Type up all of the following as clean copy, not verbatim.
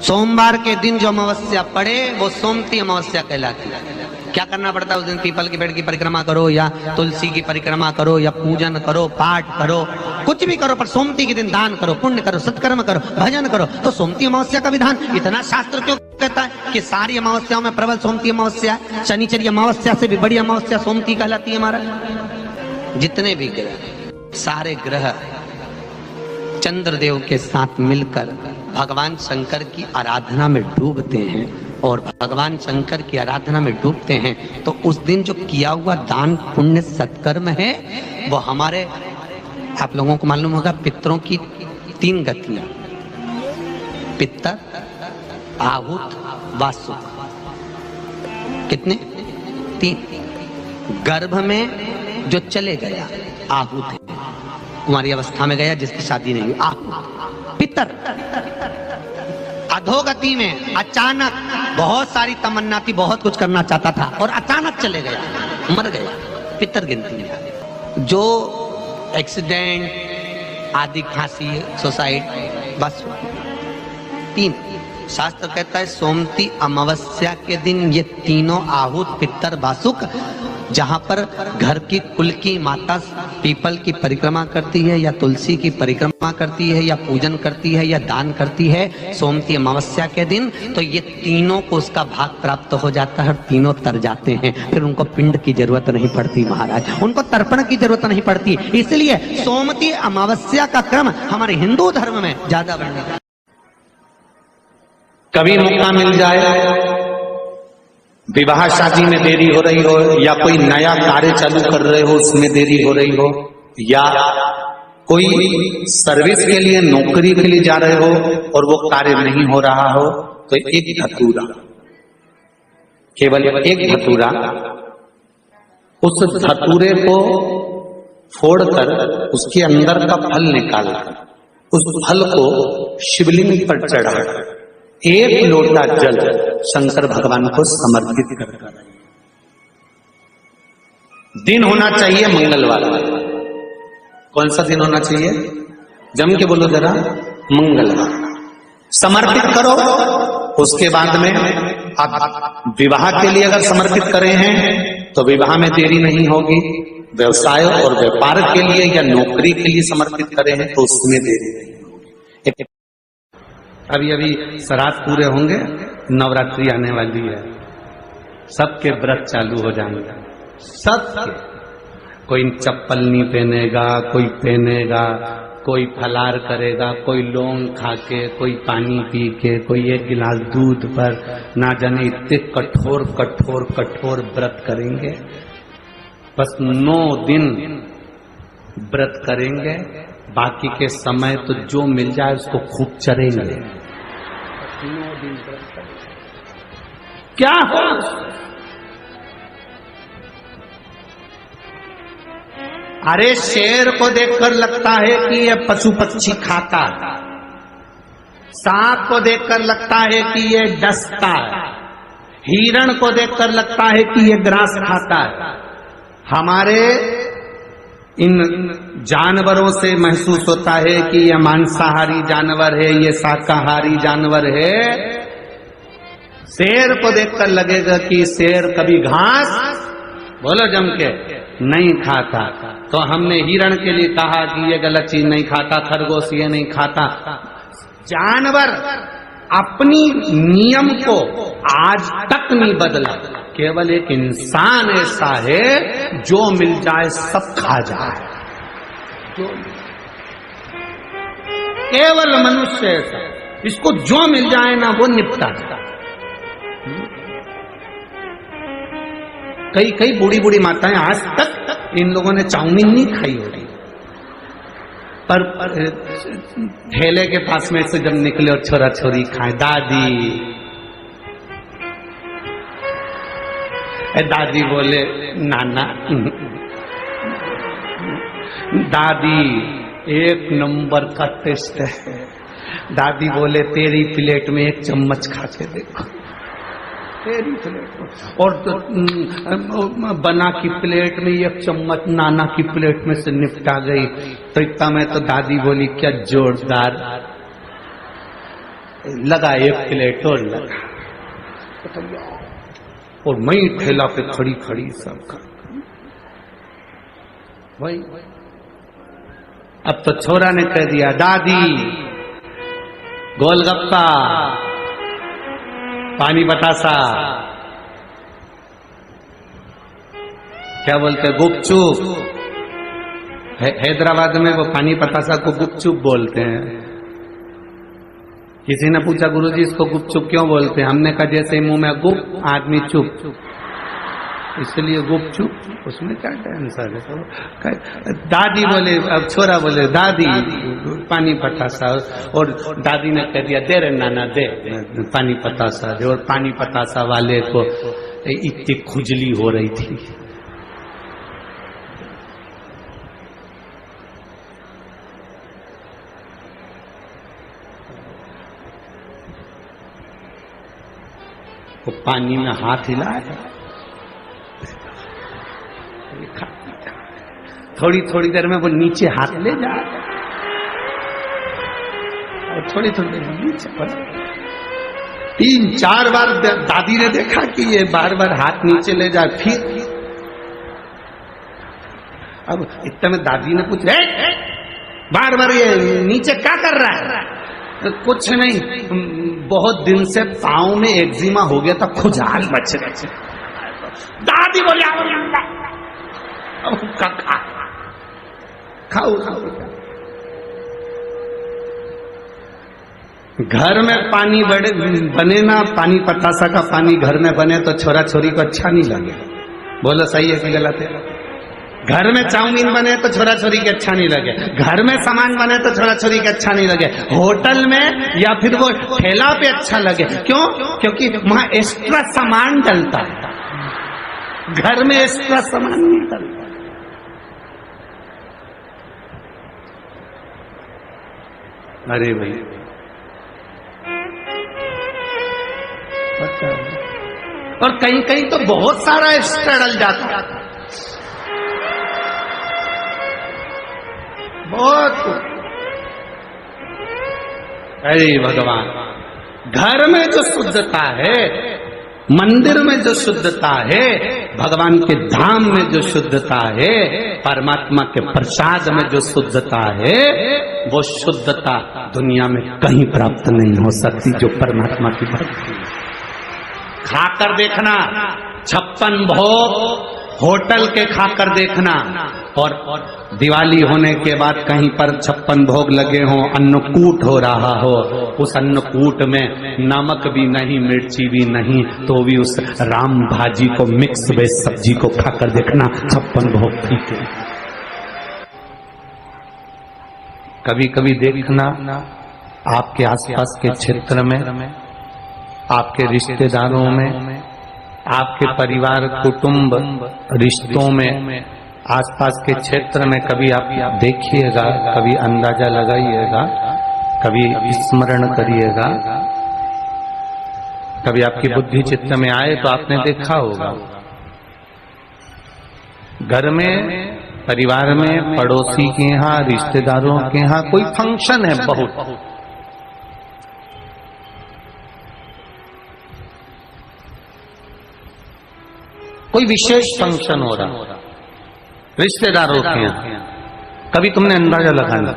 सोमवार के दिन जो अमावस्या पड़े वो सोमती अमावस्या कहलाती है। क्या करना पड़ता है उस दिन? पीपल के पेड़ की परिक्रमा करो या तुलसी की परिक्रमा करो या पूजन करो, पाठ करो, कुछ भी करो, पर सोमती के दिन दान करो, पुण्य करो, सत्कर्म करो, भजन करो। तो सोमती अमावस्या का विधान इतना शास्त्र क्यों कहता है कि सारी अमावस्याओं में प्रबल सोमती अमावस्या है। शनिचरी अमावस्या से भी बड़ी अमावस्या सोमती कहलाती है। हमारा जितने भी ग्रह, सारे ग्रह चंद्रदेव के साथ मिलकर भगवान शंकर की आराधना में डूबते हैं, और भगवान शंकर की आराधना में डूबते हैं तो उस दिन जो किया हुआ दान पुण्य सत्कर्म है वो हमारे, आप लोगों को मालूम होगा, पितरों की 3 गतियां, पितर, आहुत, वासुक। कितने? 3। गर्भ में जो चले गया आहुत है, कुमारी अवस्था में गया जिसकी शादी नहीं हुई, आहुत। पितर अधोगति में अचानक बहुत सारी तमन्ना थी, बहुत कुछ करना चाहता था और अचानक चले गया, मर गया, पितर गिनती में। जो एक्सीडेंट आदि, खांसी, सुसाइड, बस 3। शास्त्र कहता है सोमती अमावस्या के दिन ये तीनों आहुत, पितर, वासुक, जहां पर घर की कुल की माता पीपल की परिक्रमा करती है या तुलसी की परिक्रमा करती है या पूजन करती है या दान करती है सोमती अमावस्या के दिन, तो ये तीनों को उसका भाग प्राप्त हो जाता है और तीनों तर जाते हैं। फिर उनको पिंड की जरूरत नहीं पड़ती महाराज, उनको तर्पण की जरूरत नहीं पड़ती। इसलिए सोमती अमावस्या का क्रम हमारे हिंदू धर्म में ज्यादा बढ़ने। कभी मौका मिल जाए, विवाह शादी में देरी हो रही हो, या कोई नया कार्य चालू कर रहे हो उसमें देरी हो रही हो, या कोई सर्विस के लिए, नौकरी के लिए जा रहे हो और वो कार्य नहीं हो रहा हो, तो एक धतूरा, केवल एक धतूरा, उस धतूरे को फोड़कर उसके अंदर का फल निकालकर उस फल को शिवलिंग पर चढ़ा 1 लोटा जल शंकर भगवान को समर्पित करना। दिन होना चाहिए मंगलवार। कौन सा दिन होना चाहिए? जम के बोलो जरा, मंगलवार। समर्पित करो। उसके बाद में आप विवाह के लिए अगर समर्पित करे हैं तो विवाह में देरी नहीं होगी। व्यवसाय और व्यापार के लिए या नौकरी के लिए समर्पित करे हैं तो उसमें देरी नहीं होगी। अभी अभी श्राद्ध पूरे होंगे, नवरात्रि आने वाली है, सबके व्रत चालू हो जाएंगे, सबके। कोई चप्पल नहीं पहनेगा, कोई पहनेगा, कोई फलार करेगा, कोई लौंग खा के, कोई पानी पी के, कोई 1 गिलास दूध पर, ना जाने इतने कठोर कठोर कठोर व्रत करेंगे। बस 9 दिन व्रत करेंगे, बाकी के समय तो जो मिल जाए उसको खूब चरेंगे। 9 दिन व्रत करेंगे। क्या हो? अरे शेर को देखकर लगता है कि ये पशु पक्षी खाता है, सांप को देखकर लगता है कि ये डसता है, हिरण को देखकर लगता है कि ये ग्रास खाता है। हमारे इन जानवरों से महसूस होता है कि ये मांसाहारी जानवर है, ये शाकाहारी जानवर है। शेर को देखकर लगेगा कि शेर कभी घास, बोलो जम के, नहीं खाता। तो हमने हिरण के लिए कहा कि ये गलत चीज नहीं खाता, खरगोश ये नहीं खाता। जानवर अपनी नियम को आज तक नहीं बदला। केवल एक इंसान ऐसा है जो मिल जाए सब खा जाए। केवल मनुष्य ऐसा, इसको जो मिल जाए ना वो निपटा जाए। कई बूढ़ी बूढ़ी माताएं आज तक इन लोगों ने चाउमीन नहीं खाई होगी, पर ठेले के पास में से जब निकले और छोरा छोरी खाए, दादी बोले नाना, दादी 1 नंबर का टेस्ट है। दादी बोले तेरी प्लेट में 1 चम्मच खा के देखो, तेरी प्लेट में, और तो बना की प्लेट में 1 चम्मच नाना की प्लेट में से निपटा गई। तो इतना में तो दादी बोली क्या जोरदार, लगा एक प्लेट और लगा, और मैं ठेला पे खड़ी खड़ी सब खा भाई। अब तो छोरा ने कह दिया, दादी गोलगप्पा, पानी बतासा, क्या बोलते हैं, गुपचुप। हैदराबाद में वो पानी पतासा को गुपचुप बोलते हैं। किसी ने पूछा, गुरुजी इसको गुपचुप क्यों बोलते हैं? हमने कहा जैसे मुंह में गुप आदमी चुप, इसलिए गुपचुप। उसमें क्या टेंशन है? दादी बोले, अब छोरा बोले दादी पानी पतासा, और दादी ने कह दिया दे रे नाना दे पानी पतासा दे। और पानी पतासा वाले को इतनी खुजली हो रही थी। वो पानी में हाथ हिलाया, थोड़ी थोड़ी देर में वो नीचे हाथ ले जा, और थोड़ी थोड़ी देर में नीचे पर 3-4 बार दादी ने देखा कि ये बार बार हाथ नीचे ले जा। फिर अब इतने में दादी ने पूछा, बार बार ये नीचे क्या कर रहा है? तो कुछ नहीं, बहुत दिन से पाँव में एक्जिमा हो गया था, खुजाल बच्चे बच्चे। दादी बोले खाओ खाओ। घर में पानी बने ना, पानी पतासा का पानी घर में बने तो छोरा छोरी को अच्छा नहीं लगे। बोलो सही है कि गलत है? घर में चाउमीन बने तो छोरा छोरी के अच्छा नहीं लगे, घर में सामान बने तो छोरा छोरी के अच्छा नहीं लगे, होटल में या फिर वो ठेला पे अच्छा लगे। क्यों? क्योंकि वहां एक्स्ट्रा सामान डलता है, घर में एक्स्ट्रा सामान नहीं डलता। अरे भाई और कहीं कहीं तो बहुत सारा एक्स्ट्रा डल जाता, बहुत। अरे भगवान, घर में जो शुद्धता है, मंदिर में जो शुद्धता है, भगवान के धाम में जो शुद्धता है, परमात्मा के प्रसाद में जो शुद्धता है, वो शुद्धता दुनिया में कहीं प्राप्त नहीं हो सकती जो परमात्मा की भक्ति। खाकर देखना 56 भोग होटल के खाकर देखना, और दिवाली होने के बाद कहीं पर 56 भोग लगे हों, अन्नकूट हो रहा हो, उस अन्नकूट में नमक भी नहीं, मिर्ची भी नहीं, तो भी उस राम भाजी को, मिक्स वेज सब्जी को खाकर देखना 56 भोग ठीक है। कभी कभी देखना आपके आसपास के क्षेत्र में, आपके रिश्तेदारों में, आपके परिवार कुटुंब रिश्तों में, आसपास के क्षेत्र में, कभी आप देखिएगा, कभी अंदाजा लगाइएगा, कभी स्मरण करिएगा, कभी आपकी बुद्धि चित्त में आए तो आपने देखा होगा घर में, परिवार में, पड़ोसी के यहाँ, रिश्तेदारों के यहाँ कोई फंक्शन है, बहुत कोई विशेष फंक्शन हो रहा रिश्तेदारों के यहाँ, कभी तुमने अंदाजा लगाना,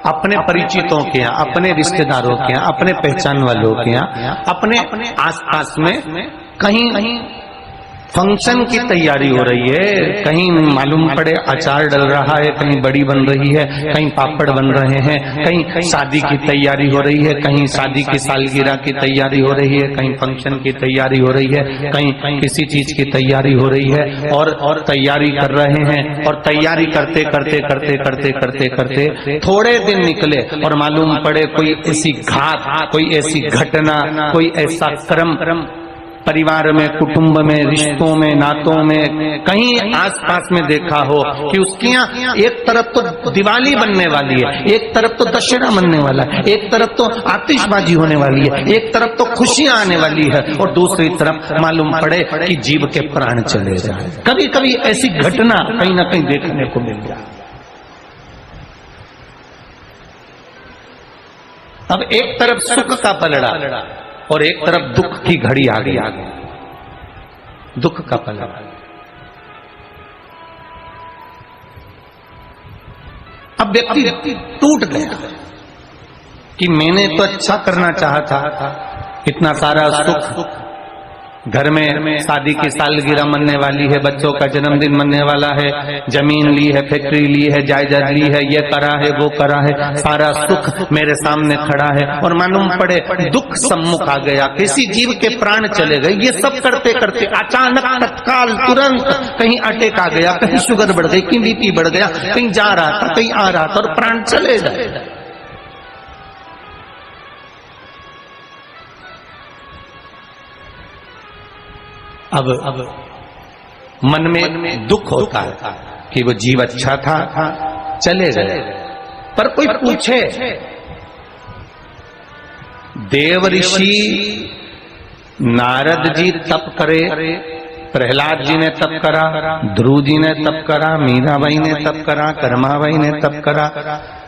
अपने परिचितों के यहाँ, अपने रिश्तेदारों के यहाँ, अपने पहचान वालों के यहाँ, अपने आसपास में कहीं फंक्शन की तैयारी हो रही है, कहीं मालूम पड़े अचार डल रहा है, कहीं बड़ी बन रही है, कहीं पापड़ बन रहे हैं, कहीं शादी की तैयारी हो रही है, कहीं शादी की सालगिरह की तैयारी हो रही है, कहीं फंक्शन की तैयारी हो रही है, कहीं किसी चीज की तैयारी हो रही है, और तैयारी कर रहे हैं, और तैयारी करते करते करते करते करते करते थोड़े दिन निकले और मालूम पड़े कोई ऐसी घात, कोई ऐसी घटना, कोई ऐसा क्रम परिवार में, कुटुंब में, रिश्तों में, नातों में, कहीं आसपास में देखा हो कि उसके यहाँ एक तरफ तो दिवाली बनने वाली है, एक तरफ तो दशहरा बनने वाला है, एक तरफ तो आतिशबाजी होने वाली है, एक तरफ तो खुशियां आने वाली है, और दूसरी तरफ मालूम पड़े कि जीव के प्राण चले जाए। कभी कभी ऐसी घटना कहीं ना कहीं देखने को मिल जाए। अब एक तरफ सुख का पलड़ा और एक तरफ दुख की घड़ी आ गई। दुख का पलड़ा। अब व्यक्ति टूट गया कि मैंने तो अच्छा करना चाहा था, इतना सारा सुख, घर में शादी की सालगिरह मनने वाली है, बच्चों का जन्मदिन मनने वाला है, जमीन ली है, फैक्ट्री ली है, जायदाद ली है, ये करा है, वो करा है, सारा सुख मेरे सामने खड़ा है और मालूम पड़े दुख सम्मुख आ गया, किसी जीव के प्राण चले गए। ये सब करते करते अचानक तत्काल तुरंत कहीं अटैक आ गया, कहीं शुगर बढ़ गई, कहीं बीपी बढ़ गया, कहीं जा रहा था, कहीं आ रहा था और प्राण चले गए। अब मन में दुख होता है कि वो जीव अच्छा था, चले गए। पर कोई पूछे, देव ऋषि नारद जी तप करे, प्रहलाद जी ने तप करा, ध्रुव जी ने तप करा, मीराबाई ने तप करा, कर्माबाई ने तप करा,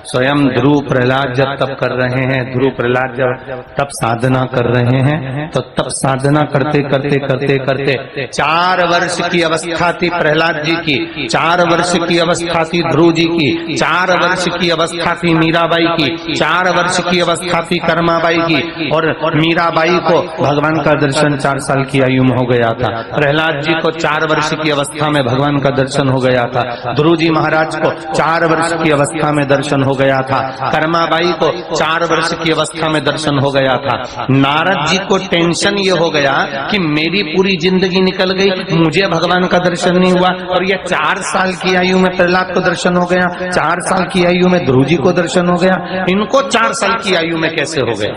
स्वयं ध्रुव प्रहलाद जब तप कर रहे हैं, ध्रुव प्रहलाद जब तप साधना कर रहे हैं, तो तप साधना करते करते करते करते 4 वर्ष की अवस्था थी प्रहलाद जी की, 4 वर्ष की अवस्था थी ध्रुव जी की, 4 वर्ष की अवस्था थी मीराबाई की, 4 वर्ष की अवस्था थी कर्माबाई की। और मीराबाई को भगवान का दर्शन 4 साल की आयु में हो गया था, प्रहलाद जी को 4 वर्ष की अवस्था में भगवान का दर्शन हो गया था, ध्रुव जी महाराज को 4 वर्ष की अवस्था में दर्शन हो गया था, कर्माबाई को 4 वर्ष की अवस्था में दर्शन हो गया था। नारद जी को टेंशन ये हो गया कि मेरी पूरी जिंदगी निकल गई, मुझे भगवान का दर्शन नहीं हुआ, और ये 4 साल की आयु में प्रहलाद को दर्शन हो गया, 4 साल की आयु में ध्रुव जी को दर्शन हो गया, इनको 4 साल की आयु में कैसे हो गया?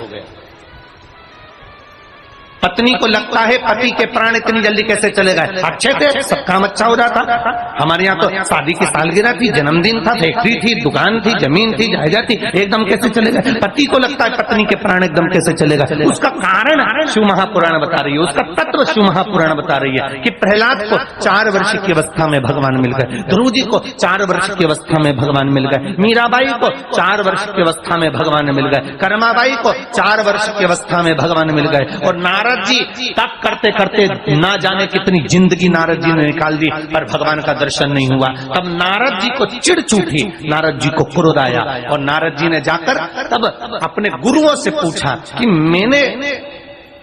पत्नी को लगता है पति के प्राण इतनी जल्दी कैसे चले गए? अच्छे थे, सब काम अच्छा हो रहा था, हमारे यहाँ तो शादी की सालगिरह थी, जन्मदिन था, फैक्ट्री थी, दुकान थी, जमीन थी, जायदाद थी, एकदम कैसे चले गए? पति को लगता है पत्नी के प्राण एकदम कैसे चले गए? उसका कारण शिव महापुराण बता रही है, उसका तत्व शिव महापुराण बता रही है कि प्रहलाद को 4 वर्ष की अवस्था में भगवान मिल गए, ध्रुव जी को 4 वर्ष की अवस्था में भगवान मिल गए, मीराबाई को 4 वर्ष की अवस्था में भगवान मिल गए, कर्माबाई को 4 वर्ष की अवस्था में भगवान मिल गए, और नारद जी तप करते करते ना जाने कितनी जिंदगी नारद जी ने निकाल दी, पर भगवान का दर्शन नहीं हुआ। तब नारद जी को चिढ़ चूठी, नारद जी को क्रोध आया, और नारद जी ने जाकर तब अपने गुरुओं से पूछा कि मैंने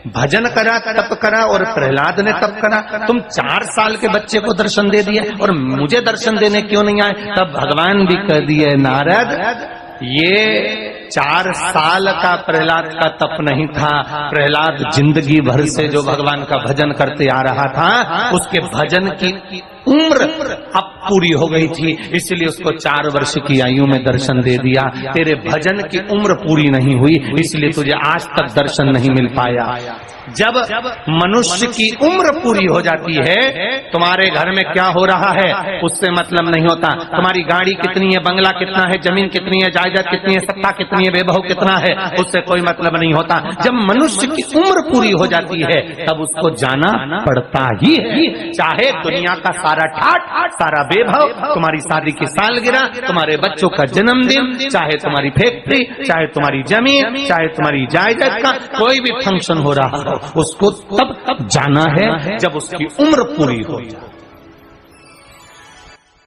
भजन करा, तप करा, और प्रहलाद ने तप करा, तुम 4 साल के बच्चे को दर्शन दे दिए और मुझे दर्शन देने क्यों नहीं आए? तब भगवान भी कह दिए, नारद ये 4 साल का प्रहलाद का तप नहीं था, प्रहलाद जिंदगी भर से जो भगवान का भजन करते आ रहा था, उसके भजन की उम्र अब पूरी हो गई थी, इसलिए उसको 4 वर्ष की आयु में दर्शन दे दिया। तेरे भजन की उम्र पूरी नहीं हुई, इसलिए तुझे आज तक दर्शन नहीं मिल पाया। जब मनुष्य की उम्र पूरी हो जाती है, तुम्हारे घर में क्या हो रहा है उससे मतलब नहीं होता, तुम्हारी गाड़ी कितनी है, बंगला कितना है, जमीन कितनी है, जायदाद कितनी है, सत्ता कितनी है, वैभव कितना है, उससे कोई मतलब नहीं होता। जब मनुष्य की उम्र पूरी हो जाती है तब उसको जाना पड़ता ही है, चाहे दुनिया का सारा ठाट, सारा वैभव, तुम्हारी शादी की सालगिरह, तुम्हारे बच्चों का जन्मदिन, चाहे तुम्हारी फैक्ट्री, चाहे तुम्हारी जमीन, चाहे तुम्हारी जायदाद का कोई भी फंक्शन हो रहा हो, उसको तब जाना है जब उसकी उम्र पूरी हो जाए।